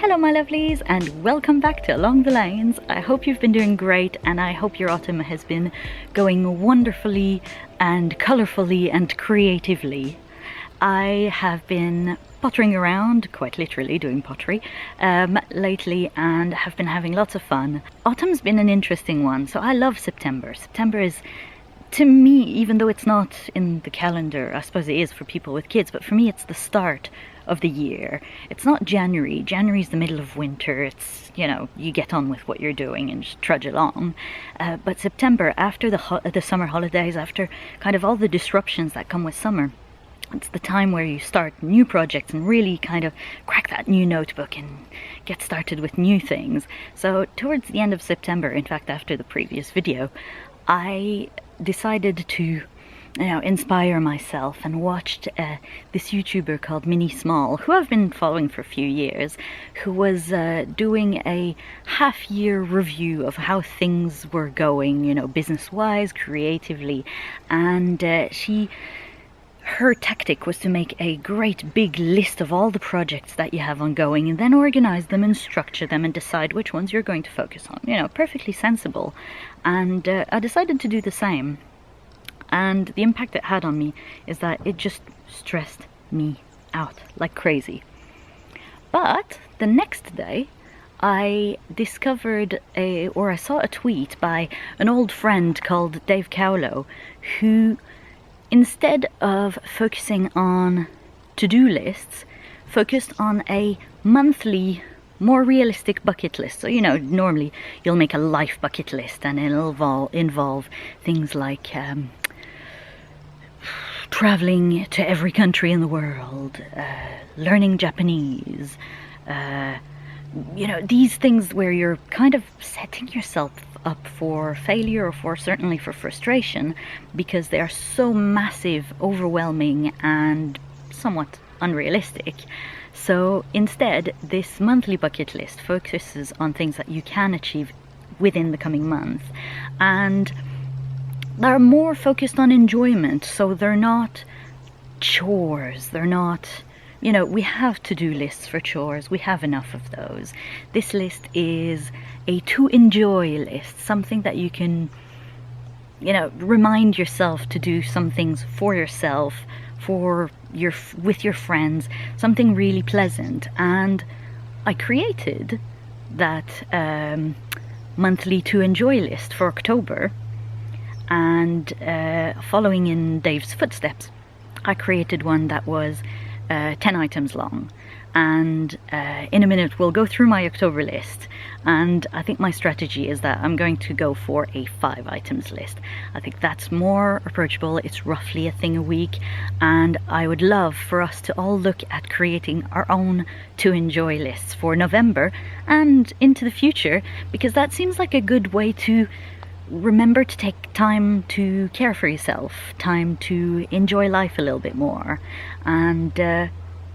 Hello my lovelies and welcome back to Along the Lanes. I hope you've been doing great and I hope your autumn has been going wonderfully and colourfully and creatively. I have been pottering around, quite literally doing pottery, lately and have been having lots of fun. Autumn's been an interesting one, so I love September. September is, to me, even though it's not in the calendar, I suppose it is for people with kids, but for me it's the start of the year. It's not January. January's the middle of winter. It's, you know, you get on with what you're doing and just trudge along. But September, after the summer holidays, after kind of all the disruptions that come with summer, it's the time where you start new projects and really kind of crack that new notebook and get started with new things. So towards the end of September, in fact after the previous video, I decided to inspire myself and watched this YouTuber called Mini Small, who I've been following for a few years, who was doing a half-year review of how things were going, you know, business-wise, creatively, and her tactic was to make a great big list of all the projects that you have ongoing and then organize them and structure them and decide which ones you're going to focus on. You know, perfectly sensible. And I decided to do the same. And the impact it had on me is that it just stressed me out like crazy. But the next day I discovered I saw a tweet by an old friend called Dave Cowlow, who instead of focusing on to-do lists, focused on a monthly, more realistic bucket list. So, you know, normally you'll make a life bucket list and it'll involve things like traveling to every country in the world, learning Japanese, you know, these things where you're kind of setting yourself up for failure or certainly for frustration because they are so massive, overwhelming and somewhat unrealistic. So instead, this monthly bucket list focuses on things that you can achieve within the coming month, and they're more focused on enjoyment, so they're not chores, they're not, you know, we have to-do lists for chores, we have enough of those. This list is a to-enjoy list, something that you can, you know, remind yourself to do some things for yourself, with your friends, something really pleasant. And I created that monthly to-enjoy list for October, and following in Dave's footsteps, I created one that was 10 items long, and in a minute we'll go through my October list, and I think my strategy is that I'm going to go for a 5 items list. I think that's more approachable, it's roughly a thing a week, and I would love for us to all look at creating our own to enjoy lists for November and into the future, because that seems like a good way to remember to take time to care for yourself, time to enjoy life a little bit more, and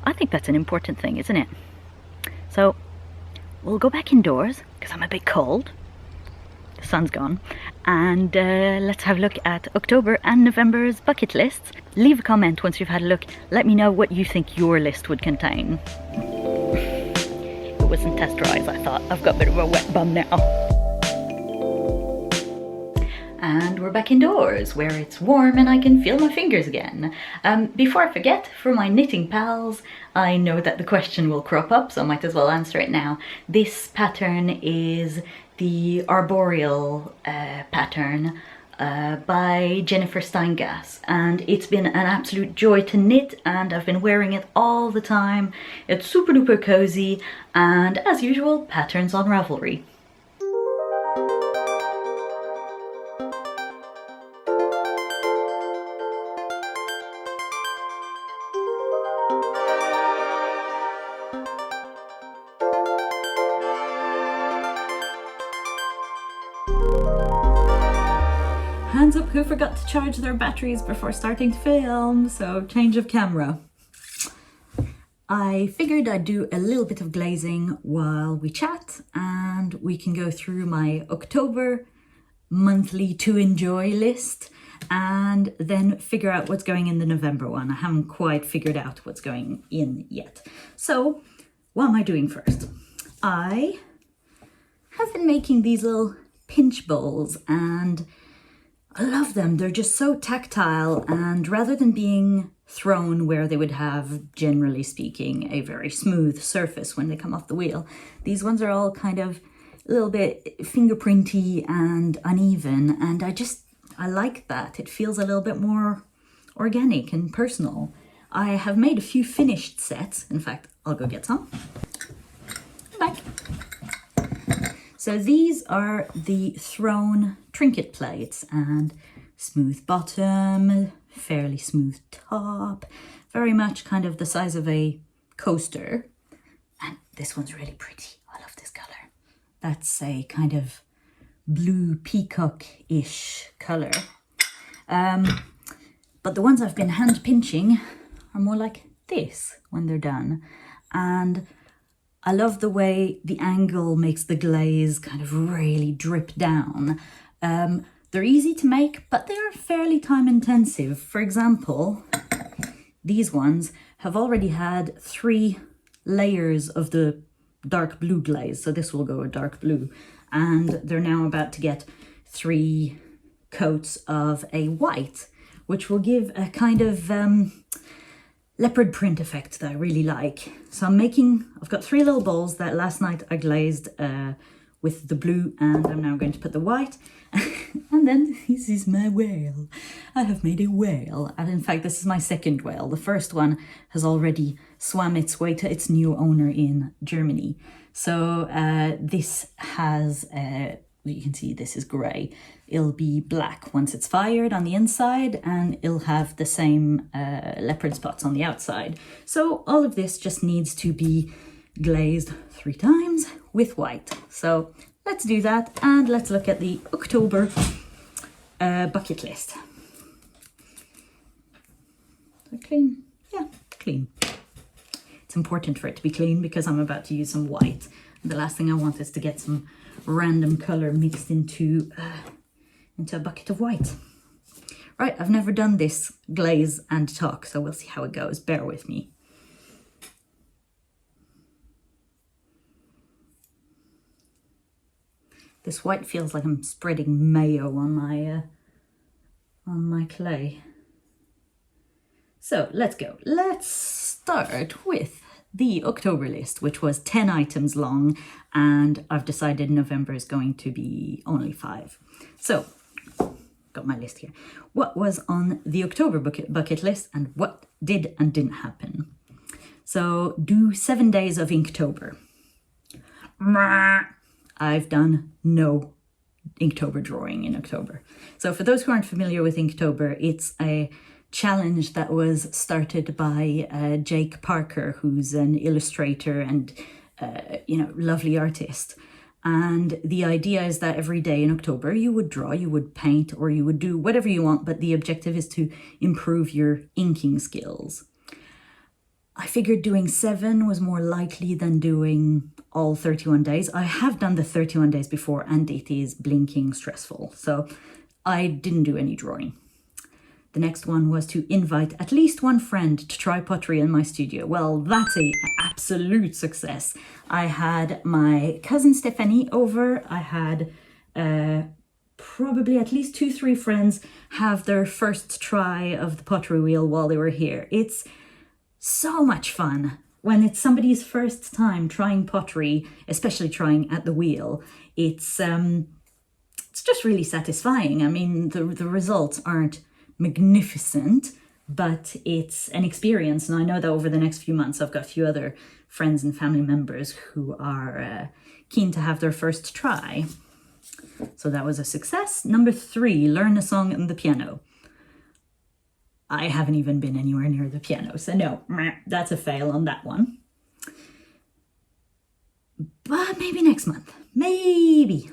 I think that's an important thing, isn't it? So we'll go back indoors because I'm a bit cold, the sun's gone, and let's have a look at October and November's bucket lists. Leave a comment once you've had a look, let me know what you think your list would contain. It wasn't test rise, I thought. I've got a bit of a wet bum now. And we're back indoors, where it's warm and I can feel my fingers again. Before I forget, for my knitting pals, I know that the question will crop up, so I might as well answer it now. This pattern is the Arboreal pattern by Jennifer Steingass, and it's been an absolute joy to knit, and I've been wearing it all the time. It's super duper cozy, and as usual, patterns on Ravelry. Hands up who forgot to charge their batteries before starting to film, so change of camera. I figured I'd do a little bit of glazing while we chat, and we can go through my October monthly to enjoy list and then figure out what's going in the November one. I haven't quite figured out what's going in yet. So what am I doing first? I have been making these little pinch bowls and I love them. They're just so tactile, and rather than being thrown where they would have, generally speaking, a very smooth surface when they come off the wheel, these ones are all kind of a little bit fingerprinty and uneven, and I like that. It feels a little bit more organic and personal. I have made a few finished sets. In fact, I'll go get some. Back. So these are the thrown trinket plates, and smooth bottom, fairly smooth top, very much kind of the size of a coaster. And this one's really pretty. I love this color. That's a kind of blue peacock-ish color. But the ones I've been hand pinching are more like this when they're done. And I love the way the angle makes the glaze kind of really drip down. They're easy to make, but they are fairly time intensive. For example, these ones have already had 3 layers of the dark blue glaze. So this will go a dark blue. And they're now about to get 3 coats of a white, which will give a kind of leopard print effect that I really like. So I've got 3 little bowls that last night I glazed with the blue, and I'm now going to put the white. And then this is my whale. I have made a whale. And in fact, this is my second whale. The first one has already swam its way to its new owner in Germany. So this has, you can see this is grey. It'll be black once it's fired on the inside, and it'll have the same leopard spots on the outside. So all of this just needs to be glazed 3 times with white. So let's do that, and let's look at the October bucket list. So clean? Yeah, clean. It's important for it to be clean because I'm about to use some white. The last thing I want is to get some random color mixed into a bucket of white. Right, I've never done this glaze and talk, so we'll see how it goes. Bear with me. This white feels like I'm spreading mayo on my clay. So let's go. Let's start with the October list, which was 10 items long, and I've decided November is going to be only 5. So, got my list here. What was on the October bucket list, and what did and didn't happen? So, do 7 days of Inktober. I've done no Inktober drawing in October. So for those who aren't familiar with Inktober, it's a challenge that was started by Jake Parker, who's an illustrator and lovely artist. And the idea is that every day in October you would draw, you would paint, or you would do whatever you want, but the objective is to improve your inking skills. I figured doing 7 was more likely than doing all 31 days. I have done the 31 days before, and it is blinking stressful. So I didn't do any drawing. The next one was to invite at least one friend to try pottery in my studio. Well, that's an absolute success. I had my cousin Stephanie over. I had probably at least 2-3 friends have their first try of the pottery wheel while they were here. It's so much fun when it's somebody's first time trying pottery, especially trying at the wheel. It's just really satisfying. I mean, the results aren't magnificent, but it's an experience. And I know that over the next few months, I've got a few other friends and family members who are keen to have their first try. So that was a success. Number 3, learn a song on the piano. I haven't even been anywhere near the piano, so no, that's a fail on that one. But maybe next month, maybe.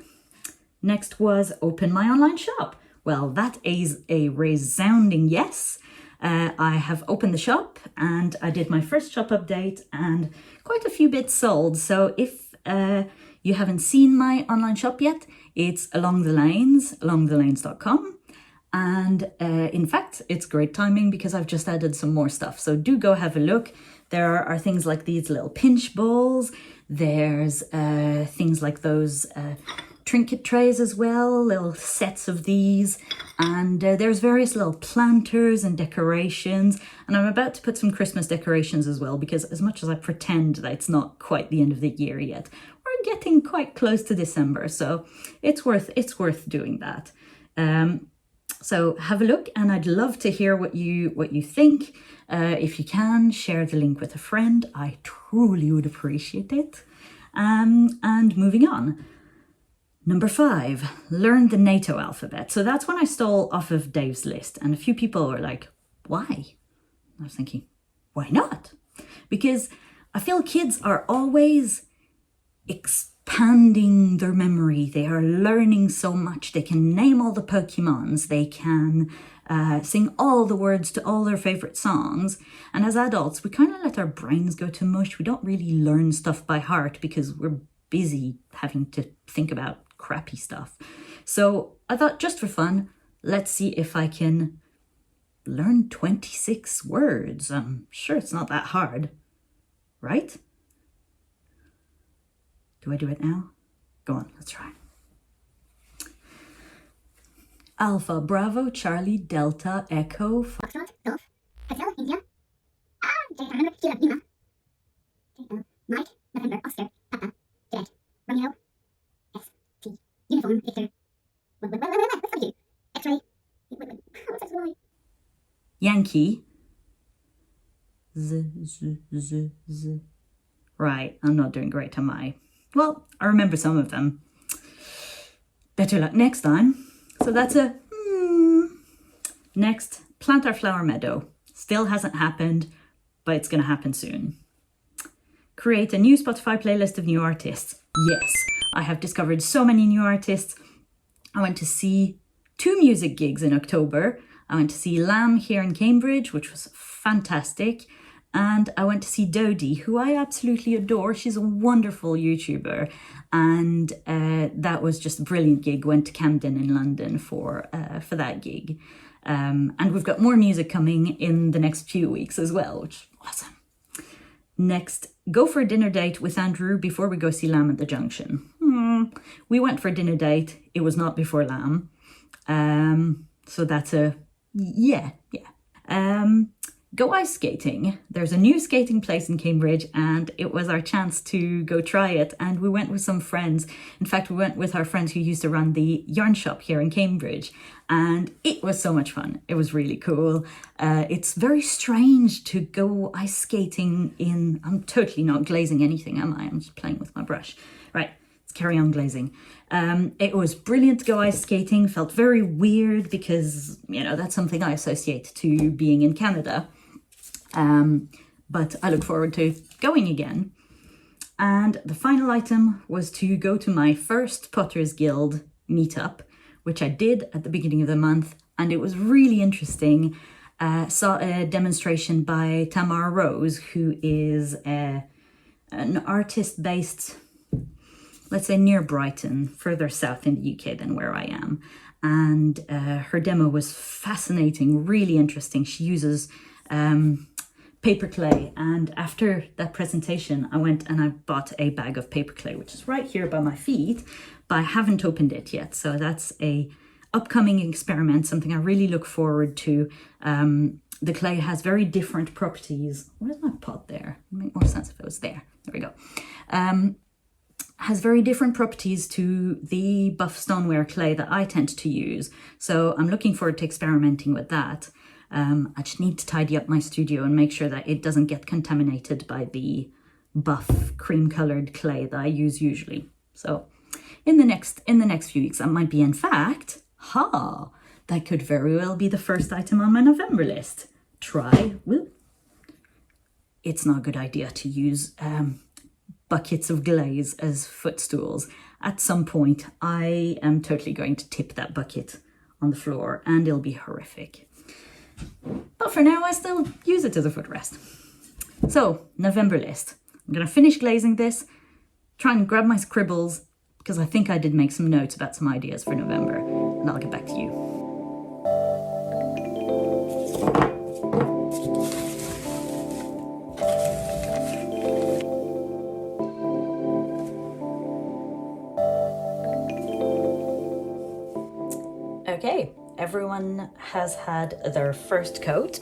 Next was open my online shop. Well, that is a resounding yes. I have opened the shop and I did my first shop update and quite a few bits sold. So if you haven't seen my online shop yet, it's Along the Lanes, alongthelanes.com. And in fact, it's great timing because I've just added some more stuff. So do go have a look. There are things like these little pinch bowls. There's things like those trinket trays as well, little sets of these. And there's various little planters and decorations. And I'm about to put some Christmas decorations as well, because as much as I pretend that it's not quite the end of the year yet, we're getting quite close to December. So it's worth doing that. So have a look, and I'd love to hear what you think. If you can, share the link with a friend. I truly would appreciate it. And moving on. Number 5, learn the NATO alphabet. So that's one I stole off of Dave's list. And a few people were like, why? I was thinking, why not? Because I feel kids are always expanding their memory. They are learning so much. They can name all the Pokemons. They can sing all the words to all their favorite songs. And as adults, we kind of let our brains go to mush. We don't really learn stuff by heart because we're busy having to think about crappy stuff. So I thought, just for fun, let's see if I can learn 26 words. I'm sure it's not that hard, right? Do I do it now? Go on, let's try. Alpha, Bravo, Charlie, Delta, Echo, Foxtrot, Golf, Hotel, India, Delta, November, Kilo, Lima, Mike, November, Oscar, Papa, Jet, Romeo, S, T, Uniform, Victor, what's that you? X-ray, what's that Y? Yankee, Z. Right, I'm not doing great, am I? Well, I remember some of them. Better luck next time. So that's a Next, plant our flower meadow. Still hasn't happened, but it's going to happen soon. Create a new Spotify playlist of new artists. Yes, I have discovered so many new artists. I went to see 2 music gigs in October. I went to see Lamb here in Cambridge, which was fantastic. And I went to see Dodie, who I absolutely adore. She's a wonderful YouTuber. And that was just a brilliant gig. Went to Camden in London for that gig. And we've got more music coming in the next few weeks as well, which is awesome. Next, go for a dinner date with Andrew before we go see Lamb at the Junction. We went for a dinner date. It was not before Lamb. So that's a yeah. Go ice skating. There's a new skating place in Cambridge, and it was our chance to go try it. And we went with some friends. In fact, we went with our friends who used to run the yarn shop here in Cambridge. And it was so much fun. It was really cool. It's very strange to go ice skating in... I'm totally not glazing anything, am I? I'm just playing with my brush. Right, let's carry on glazing. It was brilliant to go ice skating. Felt very weird because, you know, that's something I associate to being in Canada. But I look forward to going again. And the final item was to go to my first Potters Guild meetup, which I did at the beginning of the month, and it was really interesting. Saw a demonstration by Tamar Rose, who is an artist based, let's say, near Brighton, further south in the UK than where I am. And her demo was fascinating, really interesting. She uses paper clay, and after that presentation I went and I bought a bag of paper clay, which is right here by my feet, but I haven't opened it yet. So that's a upcoming experiment, something I really look forward to. The clay has very different properties. Where's my pot there? It would make more sense if it was there. There we go. Has very different properties to the buff stoneware clay that I tend to use. So I'm looking forward to experimenting with that. I just need to tidy up my studio and make sure that it doesn't get contaminated by the buff cream colored clay that I use usually. So in the next few weeks, that might be, in fact, that could very well be the first item on my November list. It's not a good idea to use buckets of glaze as footstools. At some point, I am totally going to tip that bucket on the floor and it'll be horrific. But for now, I still use it as a footrest. So, November list. I'm going to finish glazing this, try and grab my scribbles, because I think I did make some notes about some ideas for November, and I'll get back to you. Okay, everyone has had their first coat.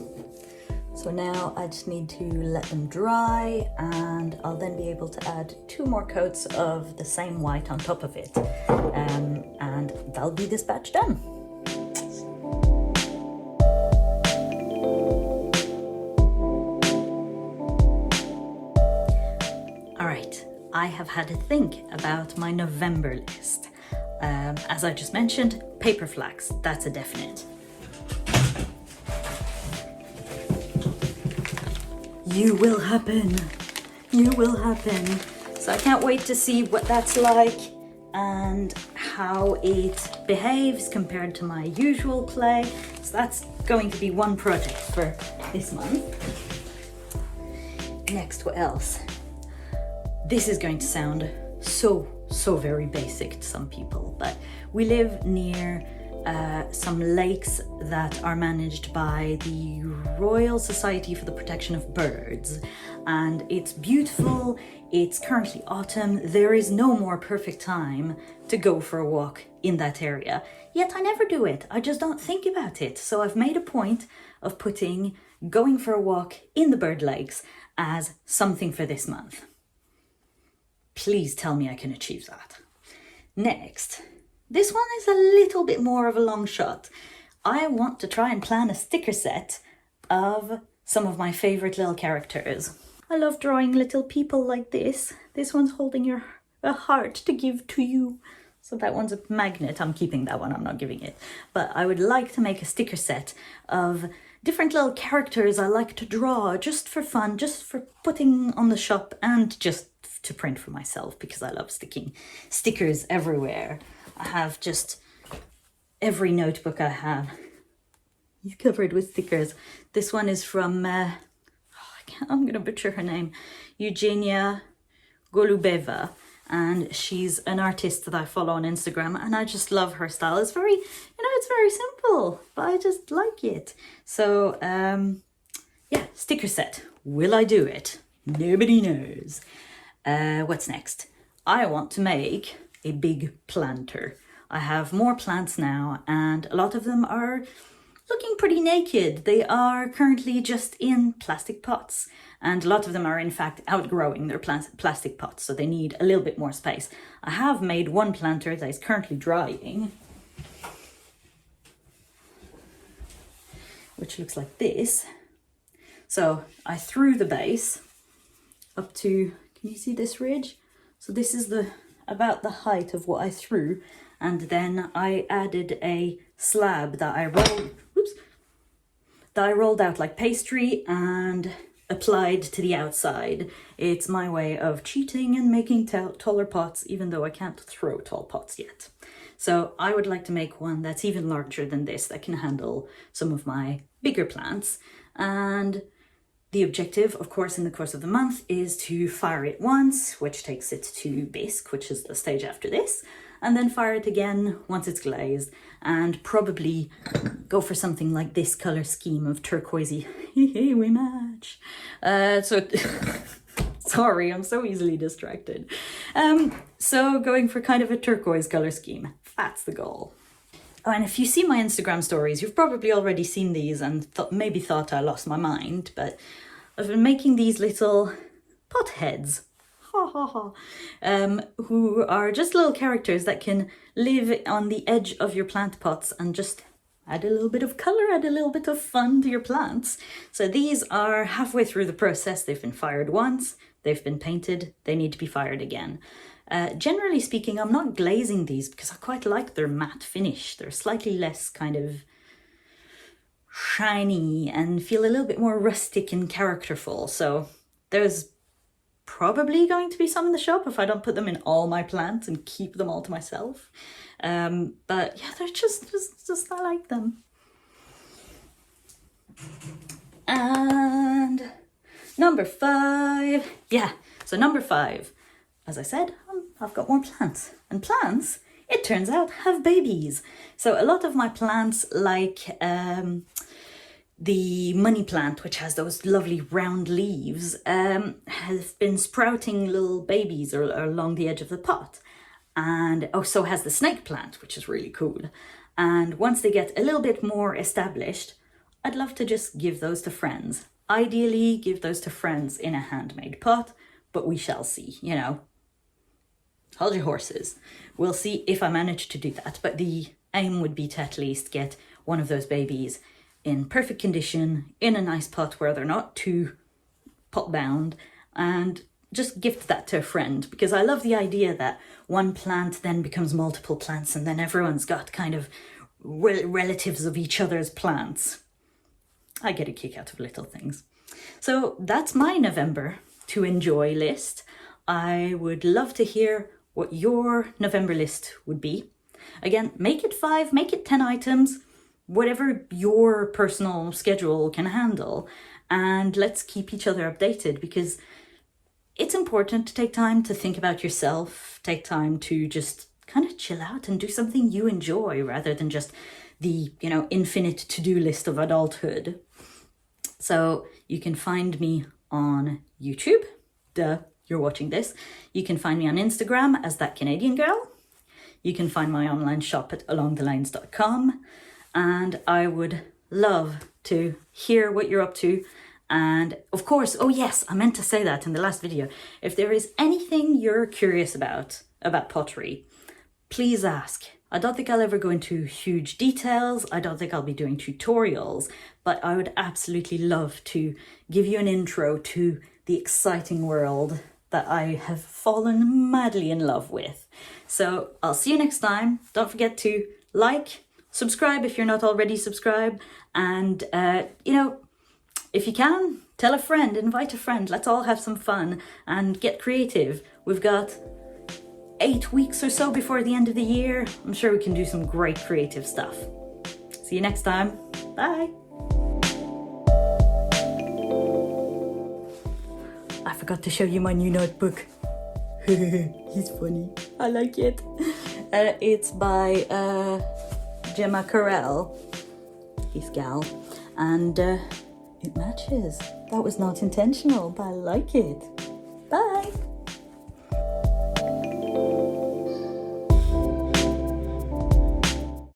So now I just need to let them dry, and I'll then be able to add 2 more coats of the same white on top of it. And that'll be this batch done. Alright, I have had to think about my November list. As I just mentioned, paper flags, that's a definite. You will happen. You will happen. So I can't wait to see what that's like and how it behaves compared to my usual clay. So that's going to be one project for this month. Next, what else? This is going to sound so very basic to some people, but we live near some lakes that are managed by the Royal Society for the Protection of Birds, and it's beautiful. It's currently autumn. There is no more perfect time to go for a walk in that area, yet I never do it. I just don't think about it. So I've made a point of putting going for a walk in the bird lakes as something for this month. Please tell me I can achieve that. Next, this one is a little bit more of a long shot. I want to try and plan a sticker set of some of my favorite little characters. I love drawing little people like this. This one's holding a heart to give to you. So that one's a magnet. I'm keeping that one, I'm not giving it. But I would like to make a sticker set of different little characters I like to draw just for fun, just for putting on the shop and just to print for myself because I love sticking stickers everywhere. I have just every notebook I have is covered with stickers. This one is from, I'm going to butcher her name, Eugenia Golubeva. And she's an artist that I follow on Instagram, and I just love her style. It's very, it's very simple, but I just like it. So, yeah, sticker set. Will I do it? Nobody knows. What's next? I want to make a big planter. I have more plants now, and a lot of them are looking pretty naked. They are currently just in plastic pots, and a lot of them are in fact outgrowing their plastic pots, so they need a little bit more space. I have made one planter that is currently drying, which looks like this. So I threw the base up to, can you see this ridge? So this is about the height of what I threw, and then I added a slab that I rolled out like pastry and applied to the outside. It's my way of cheating and making taller pots, even though I can't throw tall pots yet. So I would like to make one that's even larger than this, that can handle some of my bigger plants. And the objective, of course, in the course of the month is to fire it once, which takes it to bisque, which is the stage after this, and then fire it again once it's glazed, and probably go for something like this color scheme of turquoisey. We match. Sorry, I'm so easily distracted. So going for kind of a turquoise color scheme. That's the goal. Oh, and if you see my Instagram stories, you've probably already seen these and maybe thought I lost my mind, but I've been making these little pot heads. Who are just little characters that can live on the edge of your plant pots and just add a little bit of color, add a little bit of fun to your plants. So these are halfway through the process. They've been fired once, they've been painted, they need to be fired again. Generally speaking, I'm not glazing these because I quite like their matte finish. They're slightly less kind of shiny and feel a little bit more rustic and characterful. So there's probably going to be some in the shop if I don't put them in all my plants and keep them all to myself. But yeah, they're just I like them. And number 5. Yeah, so number 5. As I said, I've got more plants. And plants, it turns out, have babies. So a lot of my plants, like the money plant, which has those lovely round leaves, has been sprouting little babies along the edge of the pot. And so has the snake plant, which is really cool. And once they get a little bit more established, I'd love to just give those to friends. Ideally, give those to friends in a handmade pot, but we shall see, you know. Hold your horses. We'll see if I manage to do that, but the aim would be to at least get one of those babies in perfect condition, in a nice pot where they're not too pot bound, and just gift that to a friend, because I love the idea that one plant then becomes multiple plants and then everyone's got kind of relatives of each other's plants. I get a kick out of little things. So that's my November to enjoy list. I would love to hear what your November list would be. Again, make it 5, make it 10 items, whatever your personal schedule can handle. And let's keep each other updated, because it's important to take time to think about yourself, take time to just kind of chill out and do something you enjoy rather than just the, you know, infinite to-do list of adulthood. So you can find me on YouTube. Duh, you're watching this. You can find me on Instagram as That Canadian Girl. You can find my online shop at alongthelanes.com. And I would love to hear what you're up to. And of course, oh yes, I meant to say that in the last video. If there is anything you're curious about pottery, please ask. I don't think I'll ever go into huge details. I don't think I'll be doing tutorials, but I would absolutely love to give you an intro to the exciting world that I have fallen madly in love with. So I'll see you next time. Don't forget to like, subscribe if you're not already subscribed, and you know, if you can, tell a friend, invite a friend. Let's all have some fun and get creative. We've got 8 weeks or so before the end of the year. I'm sure we can do some great creative stuff. See you next time. Bye. I forgot to show you my new notebook. He's funny. I like it. It's by Gemma Carell. He's gal. And it matches. That was not intentional, but I like it. Bye.